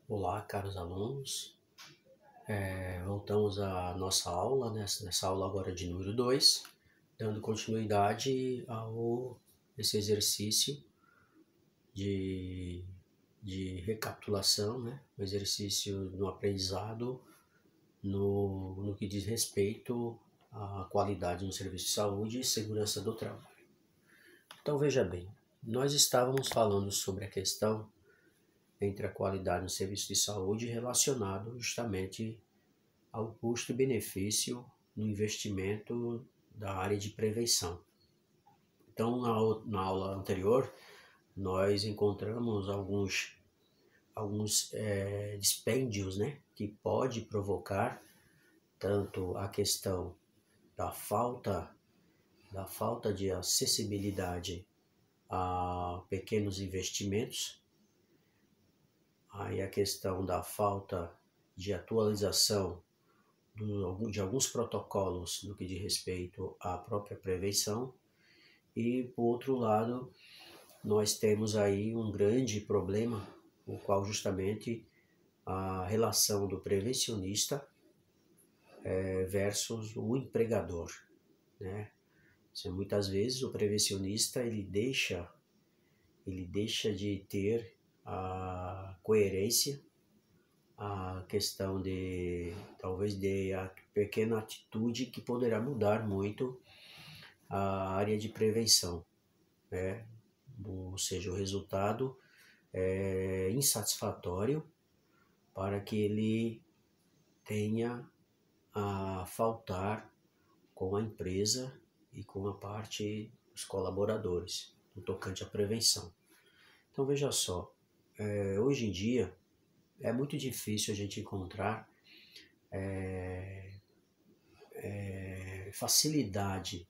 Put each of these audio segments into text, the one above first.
Olá, caros alunos. Voltamos à nossa aula, nessa aula agora de número 2, dando continuidade ao esse exercício de, de recapitulação, né? Um exercício no aprendizado no que diz respeito à qualidade no serviço de saúde e segurança do trabalho. Então, veja bem, nós estávamos falando sobre a questão entre a qualidade no serviço de saúde relacionado justamente ao custo e benefício no investimento da área de prevenção. Então, na aula anterior, nós encontramos alguns dispêndios, né, que pode provocar tanto a questão da falta de acessibilidade a pequenos investimentos, aí a questão da falta de atualização de alguns protocolos no que diz respeito à própria prevenção, e por outro lado nós temos aí um grande problema, o qual justamente a relação do prevencionista versus o empregador, né? Muitas vezes o prevencionista ele deixa de ter a coerência, a questão de talvez de a pequena atitude que poderá mudar muito a área de prevenção, né? Ou seja, o resultado é insatisfatório para que ele tenha a faltar com a empresa e com a parte dos colaboradores no tocante à prevenção. Então veja só, hoje em dia é muito difícil a gente encontrar facilidade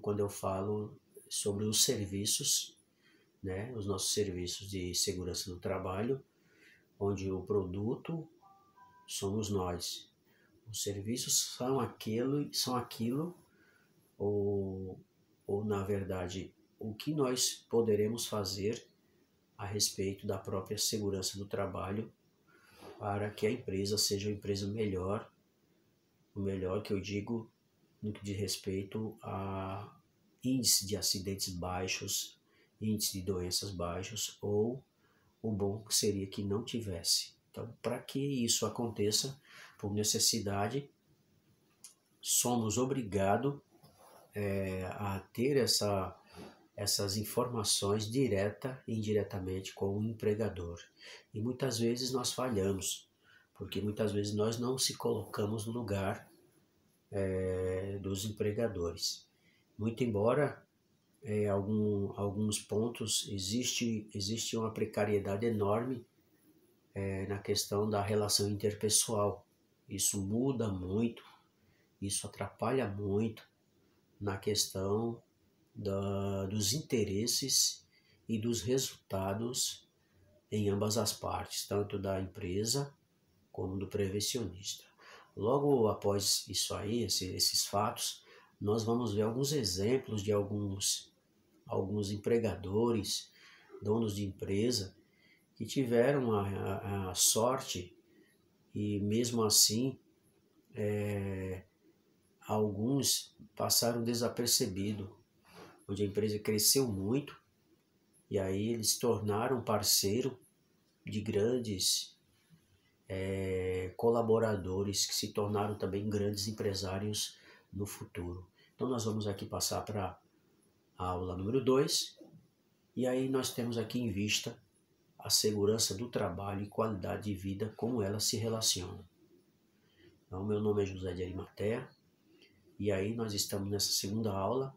quando eu falo sobre os serviços, né, os nossos serviços de segurança do trabalho, onde o produto somos nós, os serviços são aquilo ou na verdade o que nós poderemos fazer a respeito da própria segurança do trabalho para que a empresa seja uma empresa melhor, o melhor que eu digo no que diz respeito a índice de acidentes baixos, índice de doenças baixos, ou o bom seria que não tivesse. Então, para que isso aconteça, por necessidade, somos obrigados a ter essas informações direta e indiretamente com o empregador. E muitas vezes nós falhamos, porque muitas vezes nós não se colocamos no lugar dos empregadores. Muito embora alguns pontos existe uma precariedade enorme na questão da relação interpessoal. Isso muda muito, isso atrapalha muito na questão dos interesses e dos resultados em ambas as partes, tanto da empresa como do prevencionista. Logo após isso aí, esses fatos, nós vamos ver alguns exemplos de alguns empregadores, donos de empresa, que tiveram a sorte e mesmo assim alguns passaram desapercebido, onde a empresa cresceu muito e aí eles se tornaram parceiro de grandes colaboradores que se tornaram também grandes empresários no futuro. Então nós vamos aqui passar para a aula número 2, e aí nós temos aqui em vista a segurança do trabalho e qualidade de vida, como elas se relacionam. Então, meu nome é José de Arimatea, e aí nós estamos nessa segunda aula,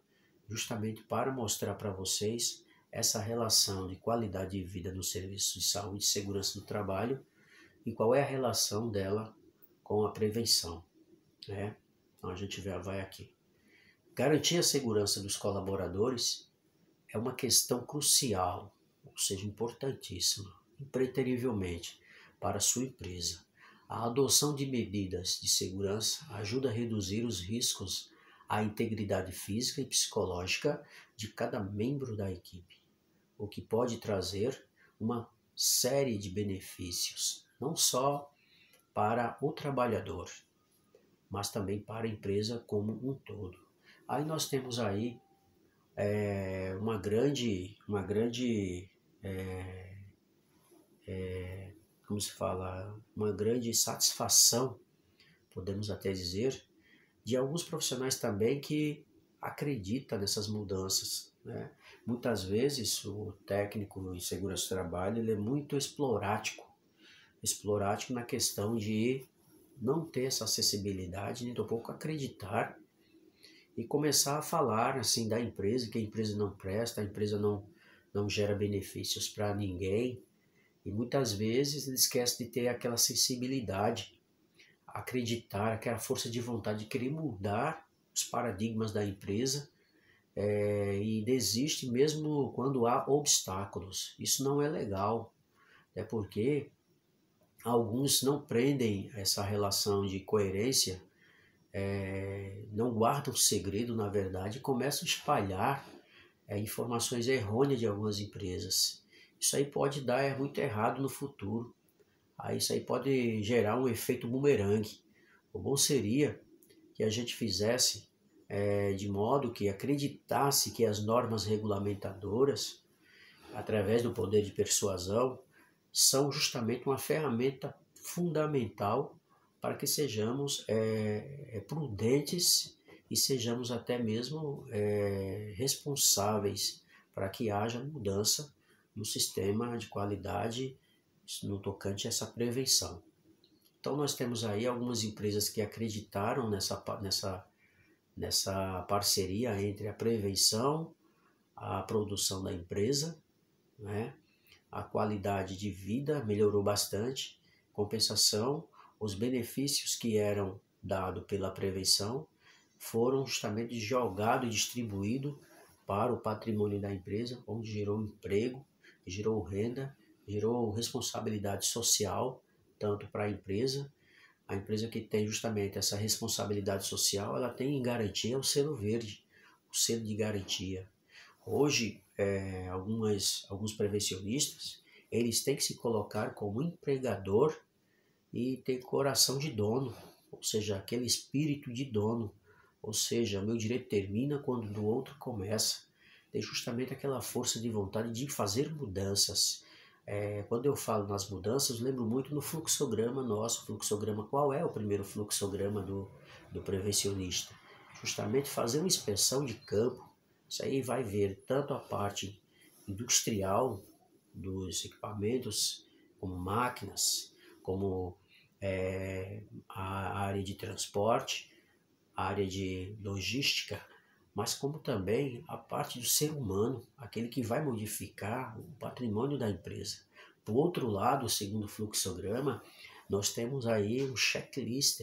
justamente para mostrar para vocês essa relação de qualidade de vida no serviço de saúde e segurança do trabalho e qual é a relação dela com a prevenção, né? Então a gente vai aqui. Garantir a segurança dos colaboradores é uma questão crucial, ou seja, importantíssima, impreterivelmente, para a sua empresa. A adoção de medidas de segurança ajuda a reduzir os riscos à integridade física e psicológica de cada membro da equipe, o que pode trazer uma série de benefícios, não só para o trabalhador, mas também para a empresa como um todo. Aí nós temos aí uma grande, como se fala, uma grande satisfação, podemos até dizer, de alguns profissionais também que acreditam nessas mudanças, né? Muitas vezes o técnico em segurança do trabalho ele é muito explorático na questão de não ter essa acessibilidade, nem tampouco acreditar e começar a falar assim da empresa, que a empresa não presta, a empresa não gera benefícios para ninguém. E muitas vezes ele esquece de ter aquela sensibilidade, acreditar, aquela força de vontade de querer mudar os paradigmas da empresa e desiste mesmo quando há obstáculos. Isso não é legal, é porque alguns não prendem essa relação de coerência, não guardam segredo, na verdade, e começam a espalhar informações errôneas de algumas empresas. Isso aí pode dar muito errado no futuro. Aí isso aí pode gerar um efeito bumerangue. O bom seria que a gente fizesse de modo que acreditasse que as normas regulamentadoras, através do poder de persuasão, são justamente uma ferramenta fundamental para que sejamos prudentes e sejamos até mesmo responsáveis para que haja mudança no sistema de qualidade no tocante a essa prevenção. Então nós temos aí algumas empresas que acreditaram nessa parceria entre a prevenção, a produção da empresa, né? A qualidade de vida melhorou bastante, compensação, os benefícios que eram dados pela prevenção foram justamente jogados e distribuídos para o patrimônio da empresa, onde gerou emprego, gerou renda, gerou responsabilidade social, tanto para a empresa que tem justamente essa responsabilidade social, ela tem em garantia o selo verde, o selo de garantia. Hoje, alguns prevencionistas, eles têm que se colocar como empregador e ter coração de dono, ou seja, aquele espírito de dono, ou seja, o meu direito termina quando do outro começa. Tem justamente aquela força de vontade de fazer mudanças. Quando eu falo nas mudanças, eu lembro muito no fluxograma nosso, fluxograma, qual é o primeiro fluxograma do prevencionista? Justamente fazer uma inspeção de campo. Isso aí vai ver tanto a parte industrial dos equipamentos, como máquinas, como a área de transporte, a área de logística, mas como também a parte do ser humano, aquele que vai modificar o patrimônio da empresa. Por outro lado, segundo o fluxograma, nós temos aí o checklist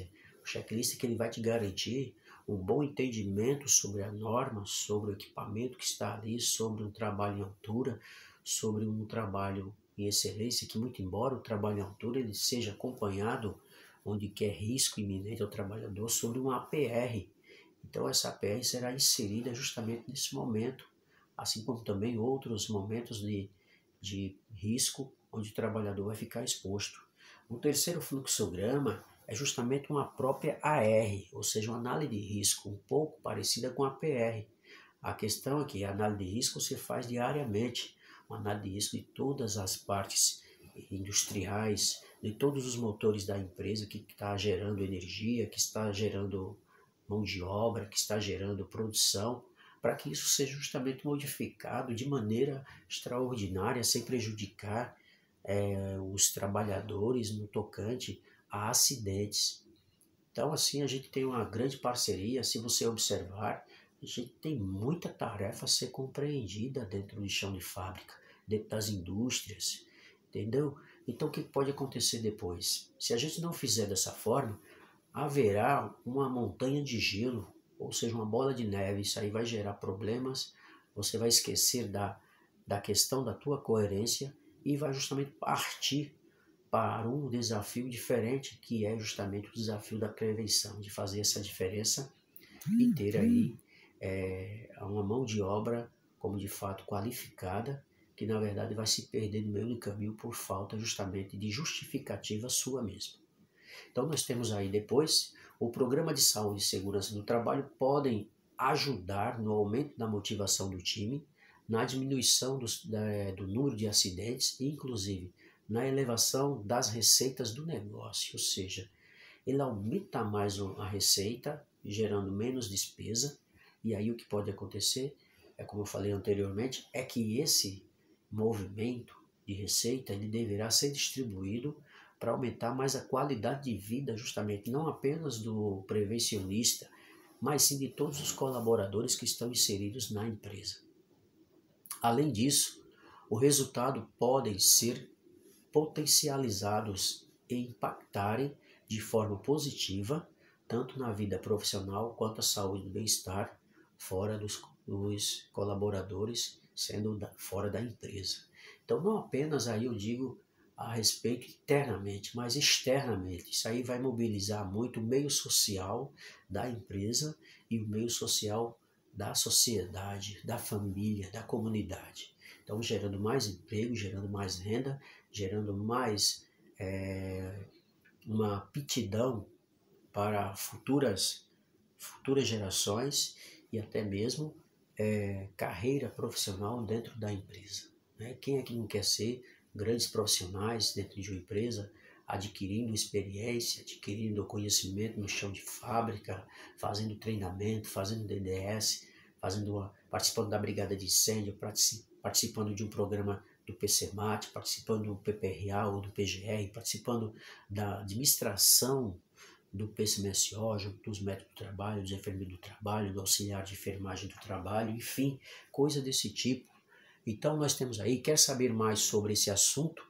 que ele vai te garantir um bom entendimento sobre a norma, sobre o equipamento que está ali, sobre um trabalho em altura, sobre um trabalho em excelência, que muito embora o trabalho em altura ele seja acompanhado, onde quer risco iminente ao trabalhador, sobre uma APR. Então essa APR será inserida justamente nesse momento, assim como também outros momentos de risco, onde o trabalhador vai ficar exposto. O terceiro fluxograma é justamente uma própria AR, ou seja, uma análise de risco, um pouco parecida com a PR. A questão é que a análise de risco se faz diariamente, uma análise de risco de todas as partes industriais, de todos os motores da empresa que está gerando energia, que está gerando mão de obra, que está gerando produção, para que isso seja justamente modificado de maneira extraordinária, sem prejudicar os trabalhadores no tocante a acidentes. Então, assim, a gente tem uma grande parceria. Se você observar, a gente tem muita tarefa a ser compreendida dentro do chão de fábrica, dentro das indústrias, entendeu? Então, o que pode acontecer depois? Se a gente não fizer dessa forma, haverá uma montanha de gelo, ou seja, uma bola de neve. Isso aí vai gerar problemas, você vai esquecer da questão da tua coerência e vai justamente partir para um desafio diferente, que é justamente o desafio da prevenção, de fazer essa diferença e ter aí uma mão de obra como de fato qualificada, que na verdade vai se perder no meio do caminho por falta justamente de justificativa sua mesma. Então nós temos aí depois o programa de saúde e segurança do trabalho podem ajudar no aumento da motivação do time, na diminuição do número de acidentes e inclusive na elevação das receitas do negócio, ou seja, ele aumenta mais a receita, gerando menos despesa, e aí o que pode acontecer, como eu falei anteriormente, é que esse movimento de receita ele deverá ser distribuído para aumentar mais a qualidade de vida, justamente não apenas do prevencionista, mas sim de todos os colaboradores que estão inseridos na empresa. Além disso, o resultado podem ser potencializados e impactarem de forma positiva, tanto na vida profissional quanto a saúde e bem-estar fora dos colaboradores, sendo fora da empresa. Então, não apenas aí eu digo a respeito internamente, mas externamente. Isso aí vai mobilizar muito o meio social da empresa e o meio social da sociedade, da família, da comunidade. Então, gerando mais emprego, gerando mais renda, gerando mais uma aptidão para futuras gerações e até mesmo carreira profissional dentro da empresa. Né? Quem é que não quer ser grandes profissionais dentro de uma empresa, adquirindo experiência, adquirindo conhecimento no chão de fábrica, fazendo treinamento, fazendo DDS, participando da brigada de incêndio, participando de um programa do PCMAT, participando do PPRA ou do PGR, participando da administração do PCMSO, dos médicos do trabalho, dos enfermeiros do trabalho, do auxiliar de enfermagem do trabalho, enfim, coisa desse tipo. Então nós temos aí, quer saber mais sobre esse assunto?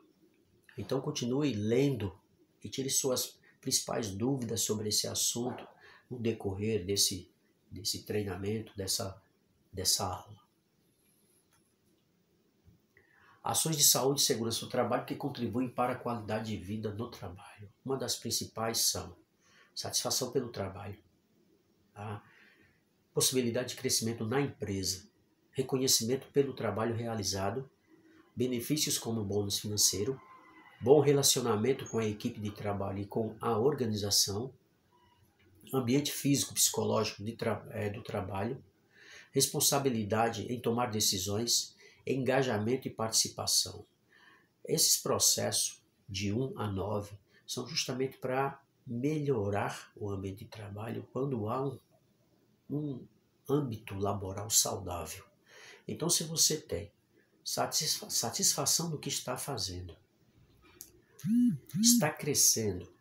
Então continue lendo e tire suas principais dúvidas sobre esse assunto no decorrer desse treinamento, dessa aula. Ações de saúde e segurança do trabalho que contribuem para a qualidade de vida no trabalho. Uma das principais são satisfação pelo trabalho, tá? Possibilidade de crescimento na empresa, reconhecimento pelo trabalho realizado, benefícios como bônus financeiro, bom relacionamento com a equipe de trabalho e com a organização, ambiente físico, psicológico do trabalho, responsabilidade em tomar decisões, engajamento e participação. Esses processos de 1 a 9 são justamente para melhorar o ambiente de trabalho quando há um âmbito laboral saudável. Então, se você tem satisfação do que está fazendo, está crescendo,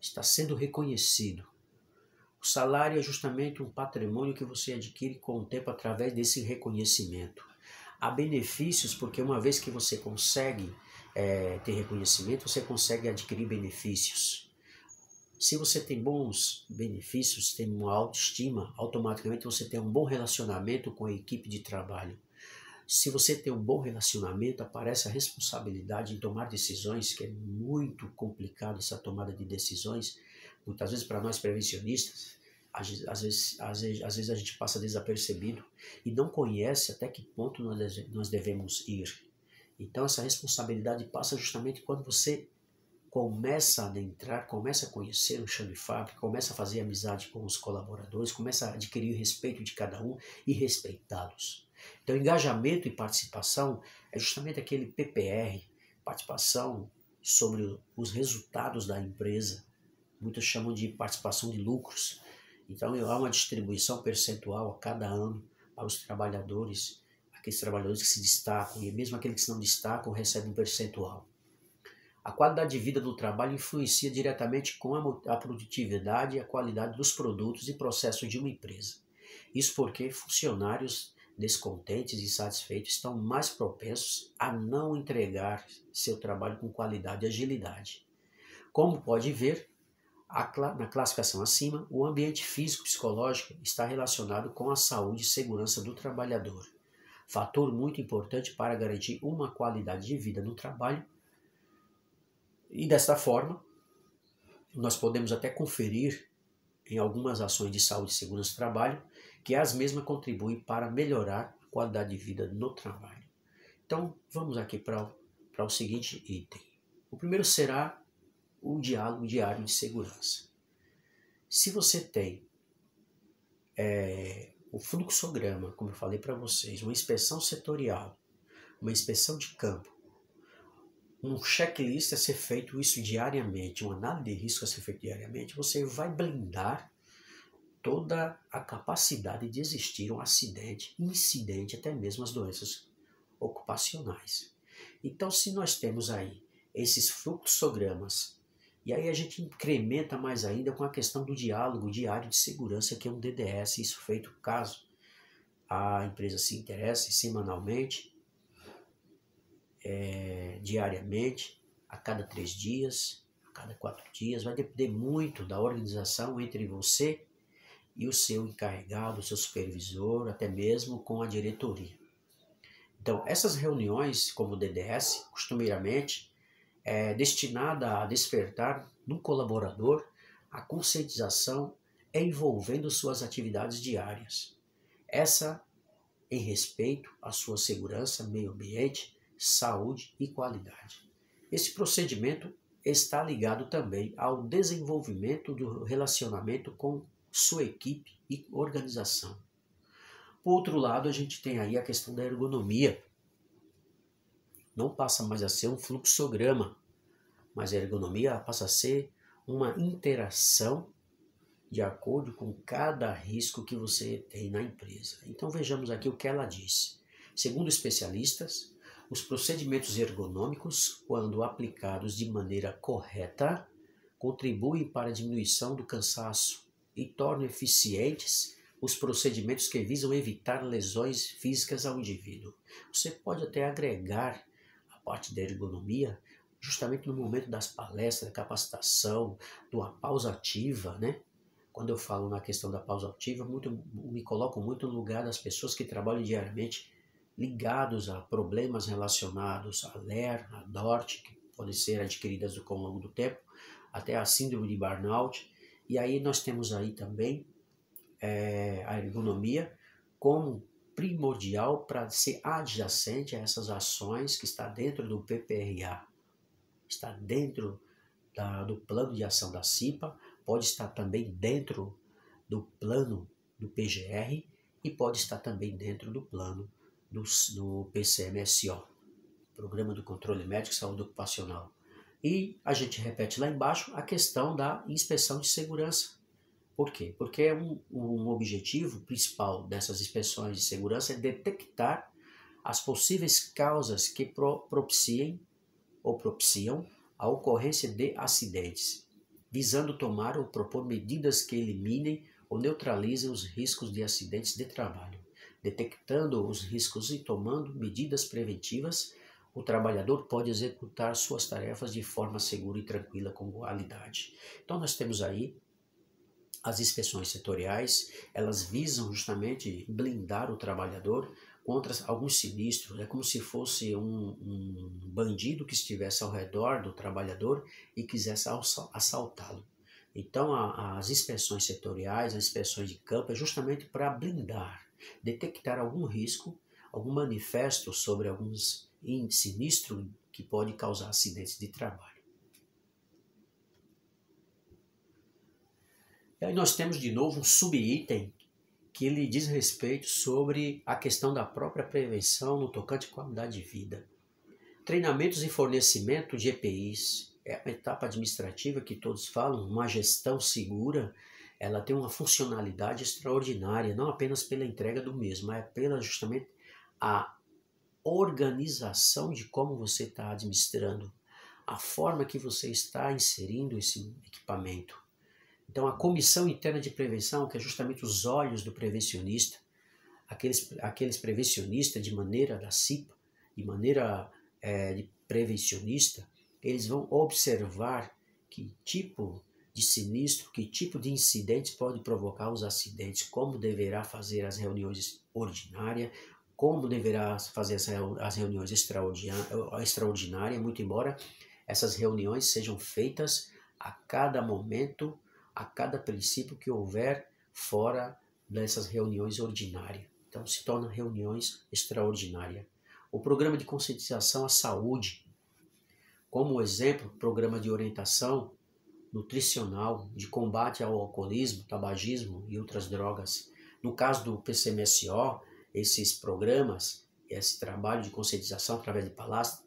está sendo reconhecido, o salário é justamente um patrimônio que você adquire com o tempo através desse reconhecimento. Há benefícios, porque uma vez que você consegue ter reconhecimento, você consegue adquirir benefícios. Se você tem bons benefícios, tem uma autoestima, automaticamente você tem um bom relacionamento com a equipe de trabalho. Se você tem um bom relacionamento, aparece a responsabilidade em tomar decisões, que é muito complicado essa tomada de decisões. Muitas vezes para nós prevencionistas, às vezes a gente passa desapercebido e não conhece até que ponto nós devemos ir. Então essa responsabilidade passa justamente quando você começa a adentrar, começa a conhecer o chão de fábrica, começa a fazer amizade com os colaboradores, começa a adquirir o respeito de cada um e respeitá-los. Então, engajamento e participação é justamente aquele PPR, participação sobre os resultados da empresa. Muitos chamam de participação de lucros. Então, há uma distribuição percentual a cada ano para os trabalhadores, aqueles trabalhadores que se destacam, e mesmo aqueles que se não destacam recebem um percentual. A qualidade de vida do trabalho influencia diretamente com a produtividade e a qualidade dos produtos e processos de uma empresa. Isso porque funcionários descontentes e insatisfeitos estão mais propensos a não entregar seu trabalho com qualidade e agilidade. Como pode ver, na classificação acima, o ambiente físico-psicológico está relacionado com a saúde e segurança do trabalhador. Fator muito importante para garantir uma qualidade de vida no trabalho. E desta forma, nós podemos até conferir em algumas ações de saúde e segurança do trabalho que as mesmas contribuem para melhorar a qualidade de vida no trabalho. Então, vamos aqui para o seguinte item. O primeiro será o diálogo diário de segurança. Se você tem o fluxograma, como eu falei para vocês, uma inspeção setorial, uma inspeção de campo, um checklist a ser feito isso diariamente, uma análise de risco a ser feito diariamente, você vai blindar toda a capacidade de existir um acidente, incidente, até mesmo as doenças ocupacionais. Então, se nós temos aí esses fluxogramas, e aí a gente incrementa mais ainda com a questão do diálogo diário de segurança, que é um DDS, isso feito caso a empresa se interesse semanalmente, diariamente, a cada 3 dias, a cada 4 dias, vai depender muito da organização entre você e o seu encarregado, o seu supervisor, até mesmo com a diretoria. Então, essas reuniões, como o DDS, costumeiramente, é destinada a despertar no colaborador a conscientização envolvendo suas atividades diárias. Essa em respeito à sua segurança, meio ambiente, saúde e qualidade. Esse procedimento está ligado também ao desenvolvimento do relacionamento com sua equipe e organização. Por outro lado, a gente tem aí a questão da ergonomia. Não passa mais a ser um fluxograma, mas a ergonomia passa a ser uma interação de acordo com cada risco que você tem na empresa. Então vejamos aqui o que ela diz. Segundo especialistas, os procedimentos ergonômicos, quando aplicados de maneira correta, contribuem para a diminuição do cansaço e tornam eficientes os procedimentos que visam evitar lesões físicas ao indivíduo. Você pode até agregar a parte da ergonomia justamente no momento das palestras, da capacitação, de uma pausa ativa, né? Quando eu falo na questão da pausa ativa, me coloco muito no lugar das pessoas que trabalham diariamente ligados a problemas relacionados à LER, à DORT, que podem ser adquiridas ao longo do tempo, até a síndrome de burnout. E aí nós temos aí também a ergonomia como primordial para ser adjacente a essas ações que está dentro do PPRA, está dentro do plano de ação da CIPA, pode estar também dentro do plano do PGR e pode estar também dentro do plano do PCMSO, Programa do Controle Médico e Saúde Ocupacional. E a gente repete lá embaixo a questão da inspeção de segurança. Por quê? Porque um objetivo principal dessas inspeções de segurança é detectar as possíveis causas que propiciam a ocorrência de acidentes, visando tomar ou propor medidas que eliminem ou neutralizem os riscos de acidentes de trabalho. Detectando os riscos e tomando medidas preventivas, o trabalhador pode executar suas tarefas de forma segura e tranquila com qualidade. Então nós temos aí as inspeções setoriais, elas visam justamente blindar o trabalhador contra alguns sinistros. É como se fosse um bandido que estivesse ao redor do trabalhador e quisesse assaltá-lo. Então, as inspeções setoriais, as inspeções de campo, é justamente para blindar, detectar algum risco, algum manifesto sobre alguns sinistros que pode causar acidentes de trabalho. E aí nós temos de novo um subitem que ele diz respeito sobre a questão da própria prevenção no tocante à qualidade de vida. Treinamentos e fornecimento de EPIs é a etapa administrativa que todos falam, uma gestão segura, ela tem uma funcionalidade extraordinária, não apenas pela entrega do mesmo, mas pela justamente a organização de como você está administrando, a forma que você está inserindo esse equipamento. Então, a comissão interna de prevenção, que é justamente os olhos do prevencionista, aqueles prevencionistas de maneira da CIPA, de maneira de prevencionista, eles vão observar que tipo de sinistro, que tipo de incidentes pode provocar os acidentes, como deverá fazer as reuniões ordinárias, como deverá fazer as reuniões extraordinárias, muito embora essas reuniões sejam feitas a cada momento, a cada princípio que houver fora dessas reuniões ordinárias. Então se tornam reuniões extraordinárias. O programa de conscientização à saúde, como exemplo, programa de orientação nutricional, de combate ao alcoolismo, tabagismo e outras drogas. No caso do PCMSO, esses programas, esse trabalho de conscientização através de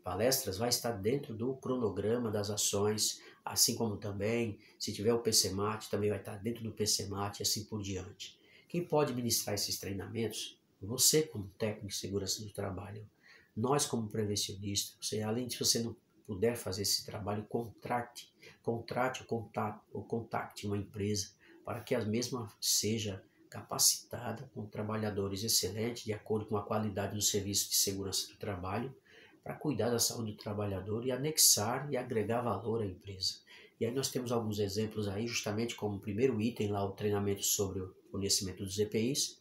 palestras vai estar dentro do cronograma das ações, assim como também, se tiver o PCMAT, também vai estar dentro do PCMAT e assim por diante. Quem pode ministrar esses treinamentos? Você como técnico de segurança do trabalho. Nós como prevencionistas, além de você não puder fazer esse trabalho, contrate ou contacte uma empresa para que a mesma seja capacitada com trabalhadores excelentes, de acordo com a qualidade do serviço de segurança do trabalho, para cuidar da saúde do trabalhador e anexar e agregar valor à empresa. E aí nós temos alguns exemplos aí, justamente como primeiro item lá, o treinamento sobre o conhecimento dos EPIs,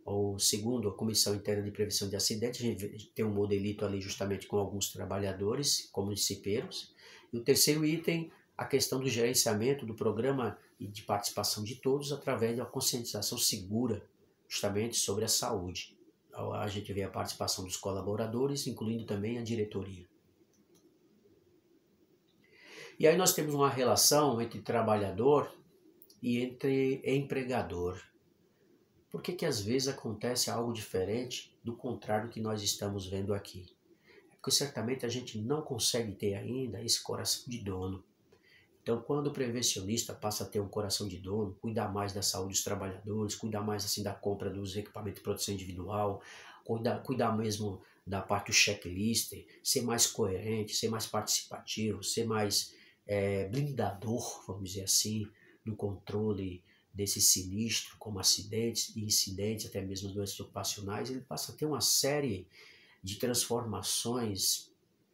ou segundo, a Comissão Interna de Prevenção de Acidentes, a gente tem um modelito ali justamente com alguns trabalhadores, como discipeiros. E o terceiro item, a questão do gerenciamento do programa e de participação de todos através da conscientização segura, justamente sobre a saúde. A gente vê a participação dos colaboradores, incluindo também a diretoria. E aí nós temos uma relação entre trabalhador e entre empregador. Por que às vezes acontece algo diferente do contrário que nós estamos vendo aqui? É porque certamente a gente não consegue ter ainda esse coração de dono. Então, quando o prevencionista passa a ter um coração de dono, cuidar mais da saúde dos trabalhadores, cuidar mais assim da compra dos equipamentos de proteção individual, cuidar mesmo da parte do checklist, ser mais coerente, ser mais participativo, ser mais blindador, vamos dizer assim, no controle desse sinistro, como acidentes e incidentes, até mesmo doenças ocupacionais, ele passa a ter uma série de transformações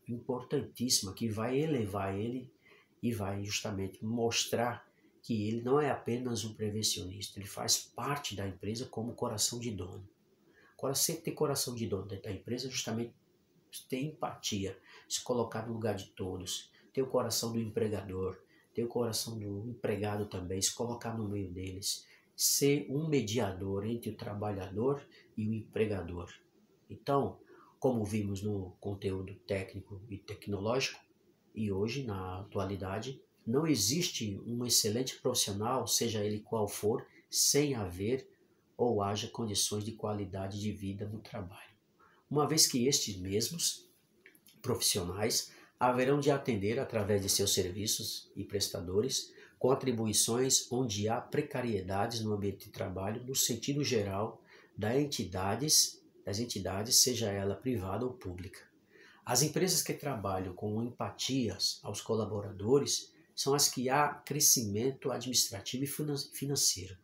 importantíssimas que vai elevar ele e vai justamente mostrar que ele não é apenas um prevencionista, ele faz parte da empresa como coração de dono. Agora, sempre ter coração de dono dentro da empresa é justamente ter empatia, se colocar no lugar de todos, ter o coração do empregador, ter o coração do empregado também, se colocar no meio deles, ser um mediador entre o trabalhador e o empregador. Então, como vimos no conteúdo técnico e tecnológico, e hoje, na atualidade, não existe um excelente profissional, seja ele qual for, sem haver ou haja condições de qualidade de vida no trabalho. Uma vez que estes mesmos profissionais haverão de atender através de seus serviços e prestadores com atribuições onde há precariedades no ambiente de trabalho no sentido geral das entidades, seja ela privada ou pública. As empresas que trabalham com empatias aos colaboradores são as que há crescimento administrativo e financeiro,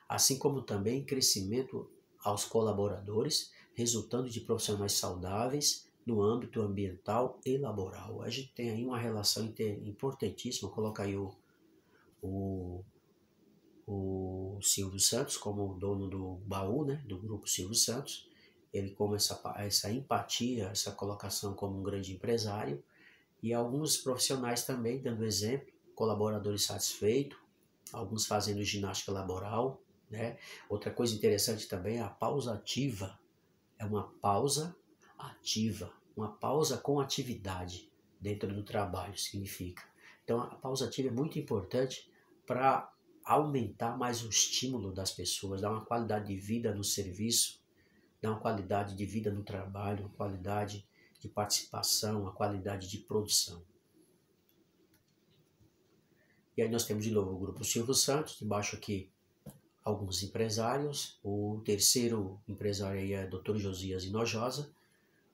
assim como também crescimento aos colaboradores, resultando de profissionais saudáveis no âmbito ambiental e laboral. A gente tem aí uma relação importantíssima, coloca aí o Silvio Santos como dono do baú, né, do grupo Silvio Santos, ele como essa empatia, essa colocação como um grande empresário, e alguns profissionais também dando exemplo, colaboradores satisfeitos, alguns fazendo ginástica laboral, né? Outra coisa interessante também é a pausa ativa, é uma pausa ativa, uma pausa com atividade dentro do trabalho, significa. Então a pausa ativa é muito importante para aumentar mais o estímulo das pessoas, dar uma qualidade de vida no serviço, dar uma qualidade de vida no trabalho, uma qualidade de participação, uma qualidade de produção. E aí nós temos de novo o grupo Silvio Santos, debaixo aqui alguns empresários. O terceiro empresário aí é o Dr. Josias Hinojosa,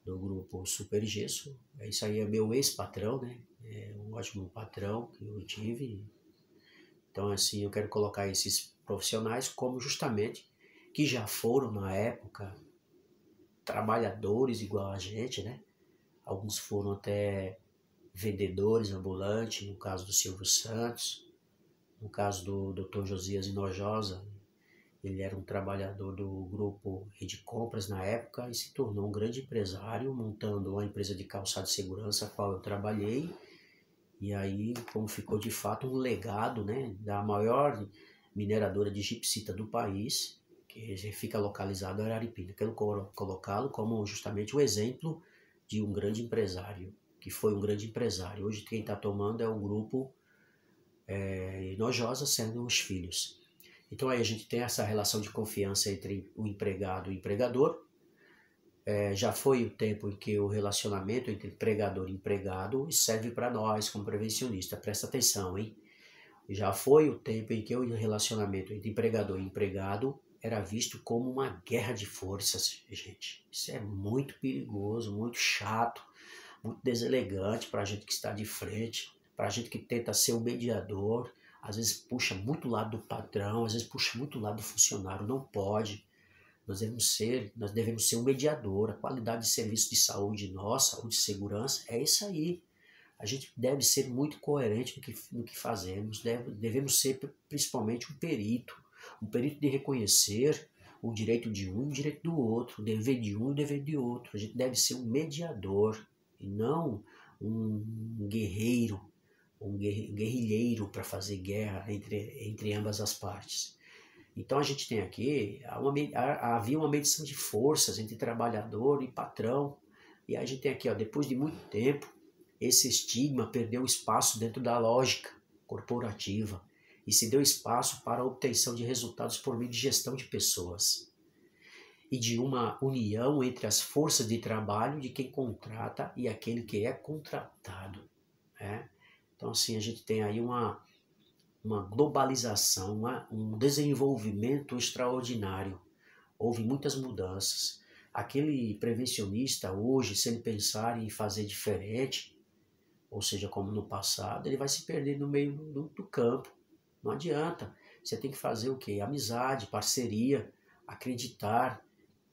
do grupo Super Gesso. Isso aí é meu ex-patrão, né? É um ótimo patrão que eu tive. Então, assim, eu quero colocar esses profissionais como justamente que já foram, na época, trabalhadores igual a gente, né? Alguns foram até vendedores ambulantes, no caso do Silvio Santos, no caso do Dr. Josias Hinojosa, ele era um trabalhador do grupo Rede Compras na época e se tornou um grande empresário, montando uma empresa de calçado de segurança, a qual eu trabalhei. E aí, como ficou de fato um legado, né, da maior mineradora de gipsita do país, que fica localizado em Araripina. Quero colocá-lo como justamente um exemplo de um grande empresário, que foi um grande empresário. Hoje quem está tomando é o grupo Nojosa, sendo os filhos. Então aí a gente tem essa relação de confiança entre o empregado e o empregador. Já foi o tempo em que o relacionamento entre empregador e empregado serve para nós como prevencionista. Presta atenção, hein? Já foi o tempo em que o relacionamento entre empregador e empregado era visto como uma guerra de forças, gente. Isso é muito perigoso, muito chato, muito deselegante para a gente que está de frente, para a gente que tenta ser o mediador. Às vezes puxa muito o lado do patrão, às vezes puxa muito o lado do funcionário. Não pode. Nós devemos ser um mediador. A qualidade de serviço de saúde nossa, ou de segurança, é isso aí. A gente deve ser muito coerente no que fazemos. Devemos ser principalmente um perito de reconhecer o direito de um e o direito do outro, o dever de um e o dever de outro. A gente deve ser um mediador e não um guerreiro, um guerrilheiro para fazer guerra entre ambas as partes. Então a gente tem aqui, havia uma medição de forças entre trabalhador e patrão. E a gente tem aqui, depois de muito tempo, esse estigma perdeu espaço dentro da lógica corporativa e se deu espaço para a obtenção de resultados por meio de gestão de pessoas e de uma união entre as forças de trabalho de quem contrata e aquele que é contratado. Né? Então assim, a gente tem aí uma globalização, um desenvolvimento extraordinário. Houve muitas mudanças. Aquele prevencionista hoje, se ele pensar em fazer diferente, ou seja, como no passado, ele vai se perder no meio do campo. Não adianta. Você tem que fazer o quê? Amizade, parceria, acreditar.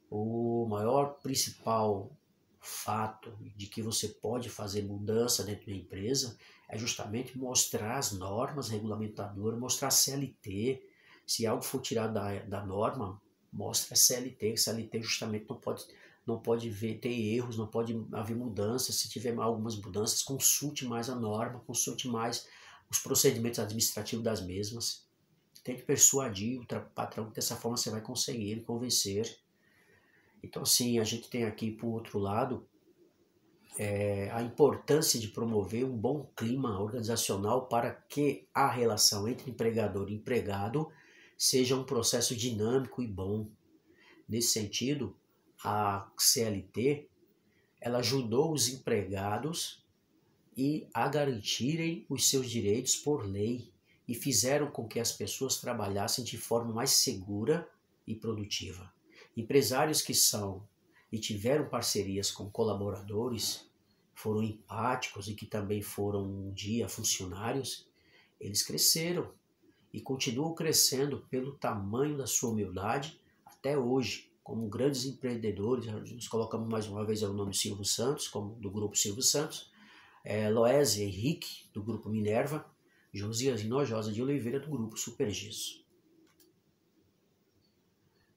O maior principal fato de que você pode fazer mudança dentro da empresa é justamente mostrar as normas regulamentadoras, mostrar a CLT. Se algo for tirado da norma, mostra a CLT. A CLT justamente não pode ter erros, não pode haver mudanças. Se tiver algumas mudanças, consulte mais a norma, consulte mais os procedimentos administrativos das mesmas. Tente persuadir o patrão, que dessa forma você vai conseguir ele convencer. Então, assim, a gente tem aqui, por outro lado, a importância de promover um bom clima organizacional para que a relação entre empregador e empregado seja um processo dinâmico e bom. Nesse sentido, a CLT ela ajudou os empregados a garantirem os seus direitos por lei e fizeram com que as pessoas trabalhassem de forma mais segura e produtiva. Empresários que são e tiveram parcerias com colaboradores, foram empáticos e que também foram um dia funcionários, eles cresceram e continuam crescendo pelo tamanho da sua humildade até hoje, como grandes empreendedores. Nós colocamos mais uma vez o nome Silvio Santos, como do grupo Silvio Santos, Loese Henrique, do grupo Minerva, Josias Hinojosa de Oliveira, do grupo Supergiso.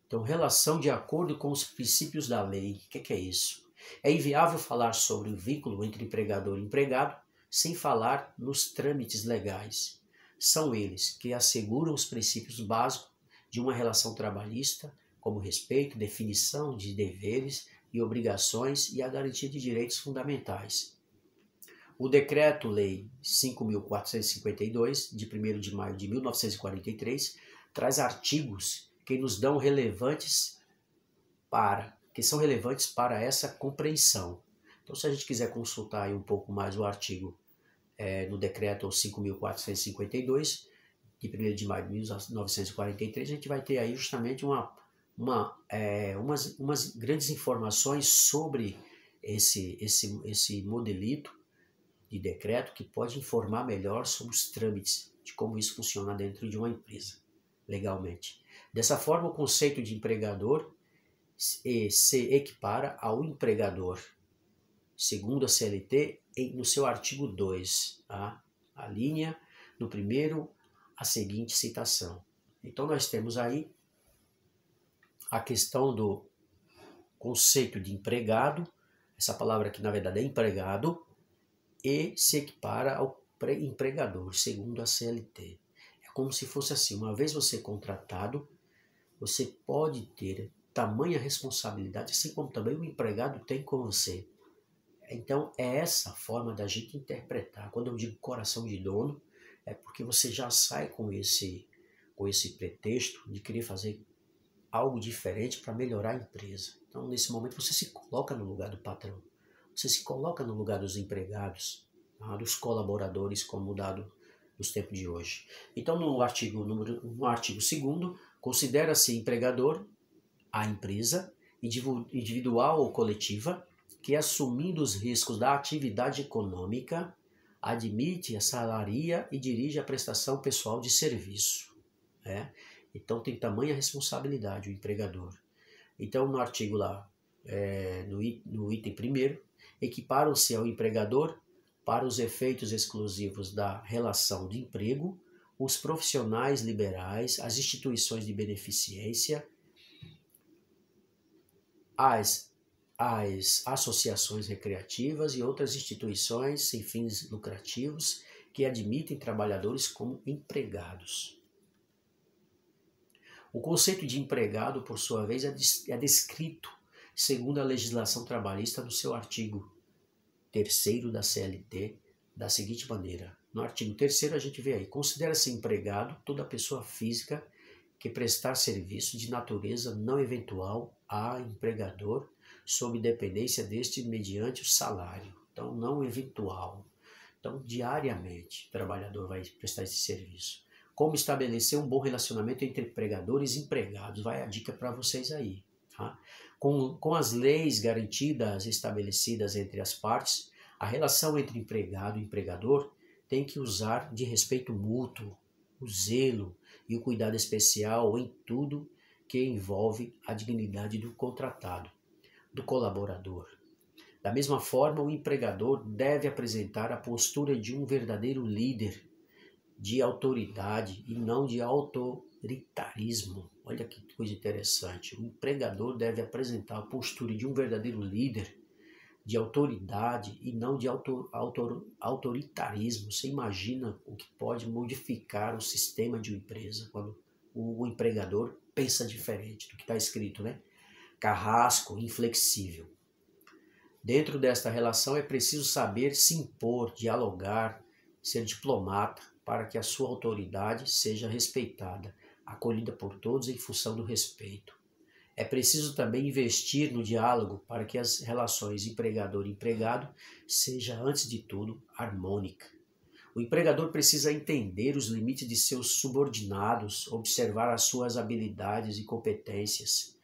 Então, relação de acordo com os princípios da lei. O que é isso? É inviável falar sobre o vínculo entre empregador e empregado sem falar nos trâmites legais. São eles que asseguram os princípios básicos de uma relação trabalhista, como respeito, definição de deveres e obrigações e a garantia de direitos fundamentais. O Decreto-Lei 5.452, de 1º de maio de 1943, traz artigos que nos dão que são relevantes para essa compreensão. Então, se a gente quiser consultar aí um pouco mais o artigo no Decreto 5.452, de 1º de maio de 1943, a gente vai ter aí justamente umas grandes informações sobre esse modelito de decreto que pode informar melhor sobre os trâmites, de como isso funciona dentro de uma empresa, legalmente. Dessa forma, o conceito de empregador se equipara ao empregador, segundo a CLT, no seu artigo 2, tá? A linha no primeiro, a seguinte citação. Então, nós temos aí a questão do conceito de empregado, essa palavra aqui na verdade é empregado, e se equipara ao empregador, segundo a CLT. É como se fosse assim, uma vez você contratado, Você pode ter tamanha responsabilidade, assim como também o empregado tem com você. Então, é essa forma da gente interpretar. Quando eu digo coração de dono, é porque você já sai com esse pretexto de querer fazer algo diferente para melhorar a empresa. Então, nesse momento, você se coloca no lugar do patrão. Você se coloca no lugar dos empregados, tá? Dos colaboradores, como dado nos tempos de hoje. Então, no artigo 2º, considera-se empregador a empresa, individual ou coletiva, que, assumindo os riscos da atividade econômica, admite, assalaria e dirige a prestação pessoal de serviço. Né? Então tem tamanha responsabilidade o empregador. Então no artigo lá, no item 1º, equiparam-se ao empregador, para os efeitos exclusivos da relação de emprego, os profissionais liberais, as instituições de beneficência, as associações recreativas e outras instituições sem fins lucrativos que admitem trabalhadores como empregados. O conceito de empregado, por sua vez, é descrito, segundo a legislação trabalhista, no seu artigo 3º da CLT, da seguinte maneira. No artigo 3º a gente vê aí: considera-se empregado toda pessoa física que prestar serviço de natureza não eventual a empregador, sob dependência deste mediante o salário. Então, não eventual. Então, diariamente, o trabalhador vai prestar esse serviço. Como estabelecer um bom relacionamento entre empregadores e empregados? Vai a dica para vocês aí. Tá? Com as leis garantidas estabelecidas entre as partes, a relação entre empregado e empregador tem que usar de respeito mútuo, o zelo e o cuidado especial em tudo que envolve a dignidade do contratado, do colaborador. Da mesma forma, o empregador deve apresentar a postura de um verdadeiro líder, de autoridade e não de autoritarismo. Olha que coisa interessante. O empregador deve apresentar a postura de um verdadeiro líder, de autoridade e não de autoritarismo. Você imagina o que pode modificar o sistema de uma empresa quando o empregador pensa diferente do que está escrito, né? Carrasco, inflexível. Dentro desta relação é preciso saber se impor, dialogar, ser diplomata, para que a sua autoridade seja respeitada, acolhida por todos em função do respeito. É preciso também investir no diálogo para que as relações empregador-empregado seja, antes de tudo, harmônica. O empregador precisa entender os limites de seus subordinados, observar as suas habilidades e competências,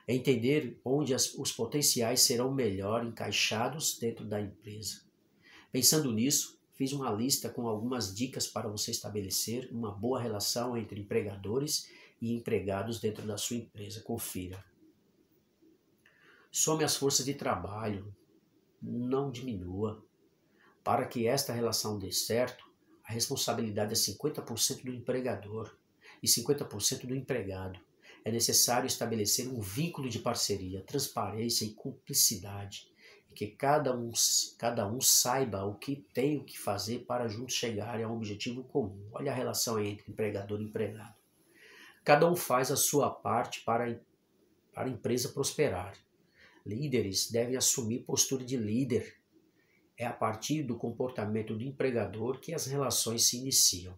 entender onde os potenciais serão melhor encaixados dentro da empresa. Pensando nisso, fiz uma lista com algumas dicas para você estabelecer uma boa relação entre empregadores e empregados dentro da sua empresa. Confira. Some as forças de trabalho, não diminua. Para que esta relação dê certo, a responsabilidade é 50% do empregador e 50% do empregado. É necessário estabelecer um vínculo de parceria, transparência e cumplicidade, e que cada um saiba o que tem o que fazer para juntos chegarem a um objetivo comum. Olha a relação entre empregador e empregado. Cada um faz a sua parte para a empresa prosperar. Líderes devem assumir postura de líder. É a partir do comportamento do empregador que as relações se iniciam.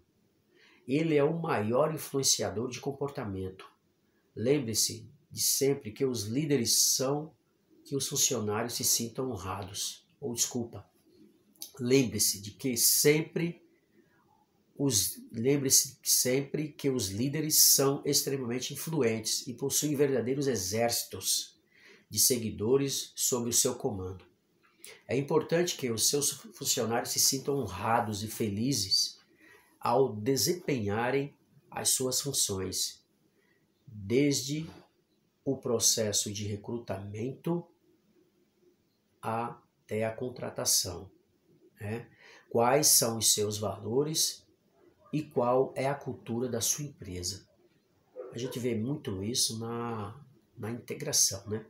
Ele é o maior influenciador de comportamento. Lembre-se de sempre que os líderes são que os funcionários se sintam honrados. Lembre-se sempre que os líderes são extremamente influentes e possuem verdadeiros exércitos de seguidores sob o seu comando. É importante que os seus funcionários se sintam honrados e felizes ao desempenharem as suas funções, desde o processo de recrutamento até a contratação. Né? Quais são os seus valores e qual é a cultura da sua empresa? A gente vê muito isso na integração, né?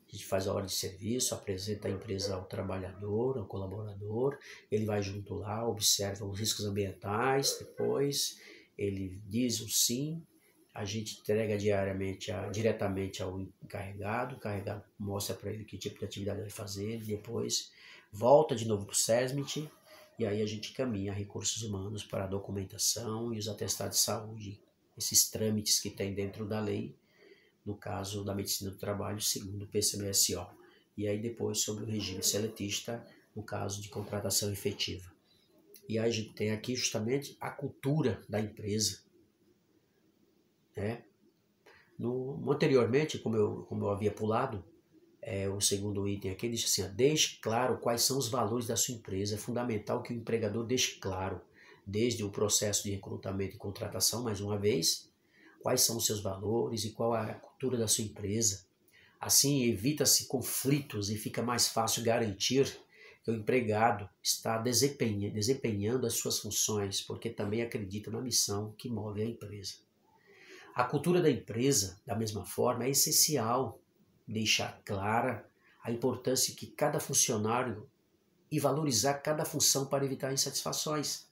A gente faz a hora de serviço, apresenta a empresa ao trabalhador, ao colaborador, ele vai junto lá, observa os riscos ambientais, depois ele diz o sim, a gente entrega diretamente ao encarregado, o encarregado mostra para ele que tipo de atividade ele vai fazer, depois volta de novo para o SESMIT, e aí a gente caminha a recursos humanos para a documentação e os atestados de saúde, esses trâmites que tem dentro da lei, no caso da medicina do trabalho, segundo o PCMSO. E aí depois sobre o regime seletista, no caso de contratação efetiva. E aí a gente tem aqui justamente a cultura da empresa, né? Anteriormente, como eu havia pulado, o segundo item aqui diz assim, deixe claro quais são os valores da sua empresa. É fundamental que o empregador deixe claro, desde o processo de recrutamento e contratação, mais uma vez, quais são os seus valores e qual é a cultura da sua empresa. Assim, evita-se conflitos e fica mais fácil garantir que o empregado está desempenhando as suas funções, porque também acredita na missão que move a empresa. A cultura da empresa, da mesma forma, é essencial deixar clara a importância que cada funcionário e valorizar cada função para evitar insatisfações.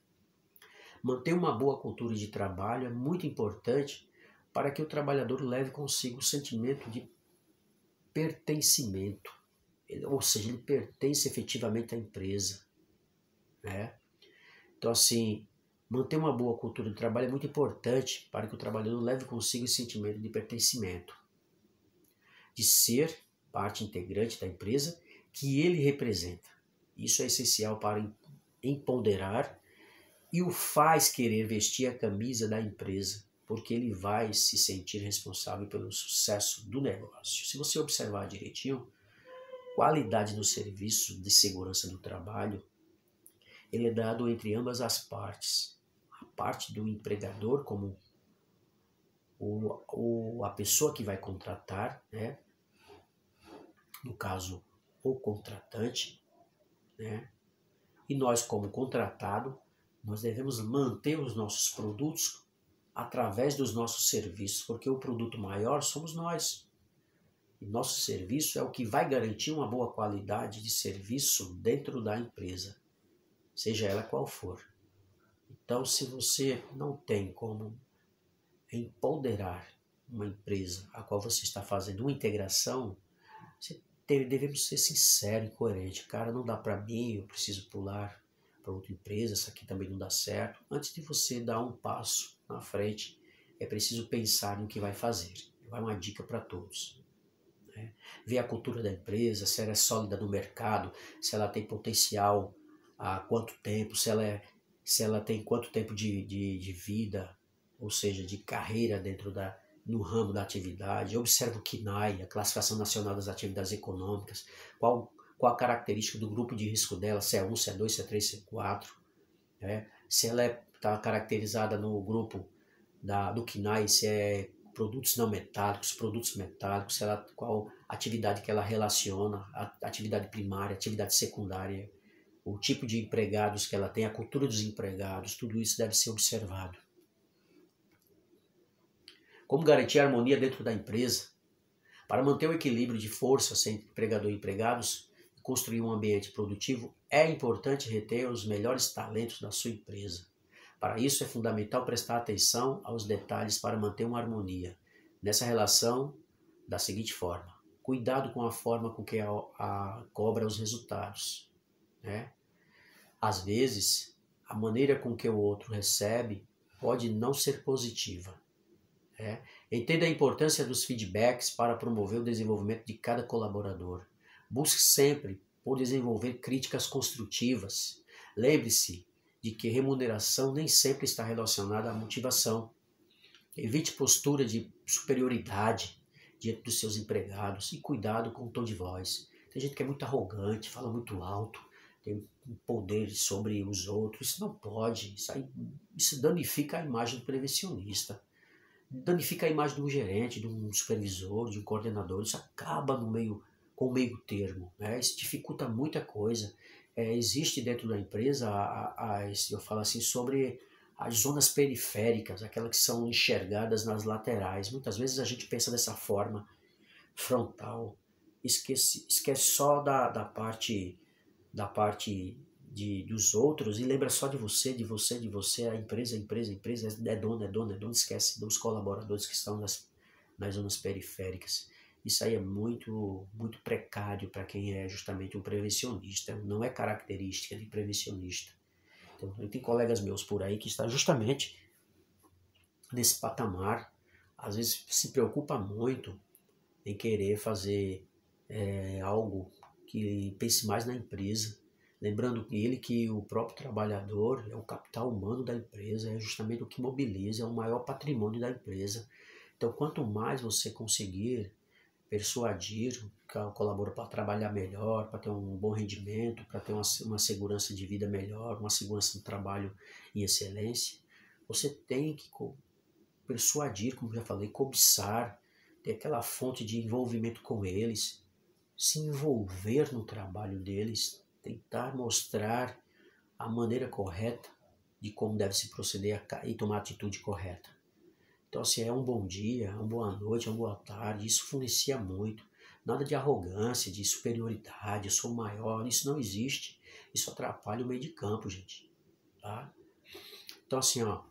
Manter uma boa cultura de trabalho é muito importante para que o trabalhador leve consigo o sentimento de pertencimento, ou seja, ele pertence efetivamente à empresa, né? Então, assim, manter uma boa cultura de trabalho é muito importante para que o trabalhador leve consigo esse sentimento de pertencimento, de ser parte integrante da empresa que ele representa. Isso é essencial para empoderar e o faz querer vestir a camisa da empresa, porque ele vai se sentir responsável pelo sucesso do negócio. Se você observar direitinho, qualidade do serviço de segurança do trabalho, ele é dado entre ambas as partes. A parte do empregador, como a pessoa que vai contratar, né? No caso, o contratante, né? E nós, como contratado, nós devemos manter os nossos produtos através dos nossos serviços, porque o produto maior somos nós. E nosso serviço é o que vai garantir uma boa qualidade de serviço dentro da empresa, seja ela qual for. Então, se você não tem como empoderar uma empresa a qual você está fazendo uma integração, devemos ser sinceros e coerentes. Cara, não dá para mim, eu preciso pular para outra empresa, essa aqui também não dá certo. Antes de você dar um passo na frente, é preciso pensar no que vai fazer. Vai uma dica para todos. Né? Ver a cultura da empresa, se ela é sólida no mercado, se ela tem potencial há quanto tempo, se ela tem quanto tempo de vida, ou seja, de carreira no ramo da atividade. Observa o CNAE, a Classificação Nacional das Atividades Econômicas, qual a característica do grupo de risco dela, se é 1, se é 2, se é 3, se é 4, né? Se ela está caracterizada no grupo do CNAE, se é produtos não metálicos, produtos metálicos, qual atividade que ela relaciona, a atividade primária, atividade secundária, o tipo de empregados que ela tem, a cultura dos empregados, tudo isso deve ser observado. Como garantir a harmonia dentro da empresa? Para manter o equilíbrio de forças entre empregador e empregados e construir um ambiente produtivo, é importante reter os melhores talentos da sua empresa. Para isso, é fundamental prestar atenção aos detalhes para manter uma harmonia. Nessa relação, da seguinte forma: cuidado com a forma com que a cobra os resultados, né? Às vezes, a maneira com que o outro recebe pode não ser positiva. Entenda a importância dos feedbacks para promover o desenvolvimento de cada colaborador. Busque sempre por desenvolver críticas construtivas. Lembre-se de que remuneração nem sempre está relacionada à motivação. Evite postura de superioridade diante dos seus empregados e cuidado com o tom de voz. Tem gente que é muito arrogante, fala muito alto, tem poder sobre os outros. Isso não pode. Isso danifica a imagem do prevencionista. Danifica a imagem de um gerente, de um supervisor, de um coordenador. Isso acaba com o meio termo, né? Isso dificulta muita coisa. Existe dentro da empresa, eu falo assim, sobre as zonas periféricas, aquelas que são enxergadas nas laterais. Muitas vezes a gente pensa dessa forma frontal, esquece só da parte dos outros e lembra só de você, de você, de você, a empresa, é dona, esquece dos colaboradores que estão nas zonas periféricas. Isso aí é muito, muito precário para quem é justamente um prevencionista, não é característica de prevencionista. Então, tem colegas meus por aí que estão justamente nesse patamar, às vezes se preocupa muito em querer fazer algo que pense mais na empresa, lembrando ele que o próprio trabalhador é o capital humano da empresa, é justamente o que mobiliza, é o maior patrimônio da empresa. Então, quanto mais você conseguir persuadir o colaborador para trabalhar melhor, para ter um bom rendimento, para ter uma segurança de vida melhor, uma segurança de trabalho em excelência, você tem que persuadir, como já falei, cobiçar, ter aquela fonte de envolvimento com eles, se envolver no trabalho deles, tentar mostrar a maneira correta de como deve se proceder e tomar a atitude correta. Então, assim, é um bom dia, uma boa noite, uma boa tarde, isso influencia muito. Nada de arrogância, de superioridade, eu sou maior, isso não existe. Isso atrapalha o meio de campo, gente. Tá? Então, assim, ó,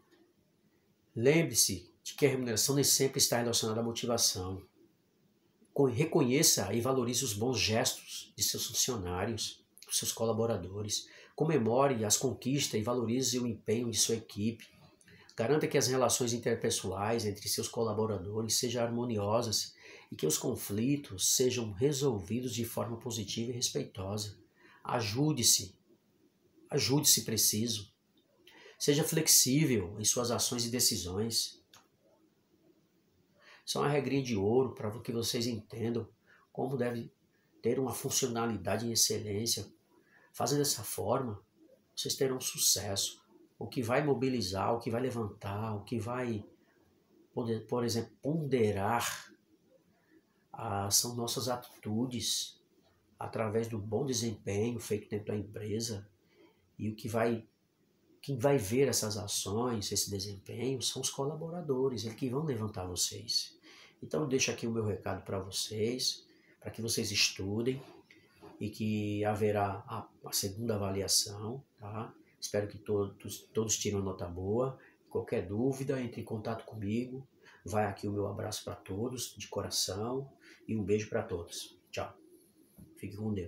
lembre-se de que a remuneração nem sempre está relacionada à motivação. Reconheça e valorize os bons gestos de seus funcionários, dos seus colaboradores. Comemore as conquistas e valorize o empenho de sua equipe. Garanta que as relações interpessoais entre seus colaboradores sejam harmoniosas e que os conflitos sejam resolvidos de forma positiva e respeitosa. Ajude-se se preciso. Seja flexível em suas ações e decisões. Isso é uma regrinha de ouro para que vocês entendam como deve ter uma funcionalidade em excelência. Fazendo dessa forma, vocês terão sucesso. O que vai mobilizar, o que vai levantar, o que vai, por exemplo, ponderar são nossas atitudes através do bom desempenho feito dentro da empresa. E quem vai ver essas ações, esse desempenho, são os colaboradores, eles que vão levantar vocês. Então eu deixo aqui o meu recado para vocês, para que vocês estudem e que haverá a segunda avaliação, tá? Espero que todos tirem uma nota boa. Qualquer dúvida, entre em contato comigo. Vai aqui o meu abraço para todos, de coração, e um beijo para todos. Tchau. Fique com Deus.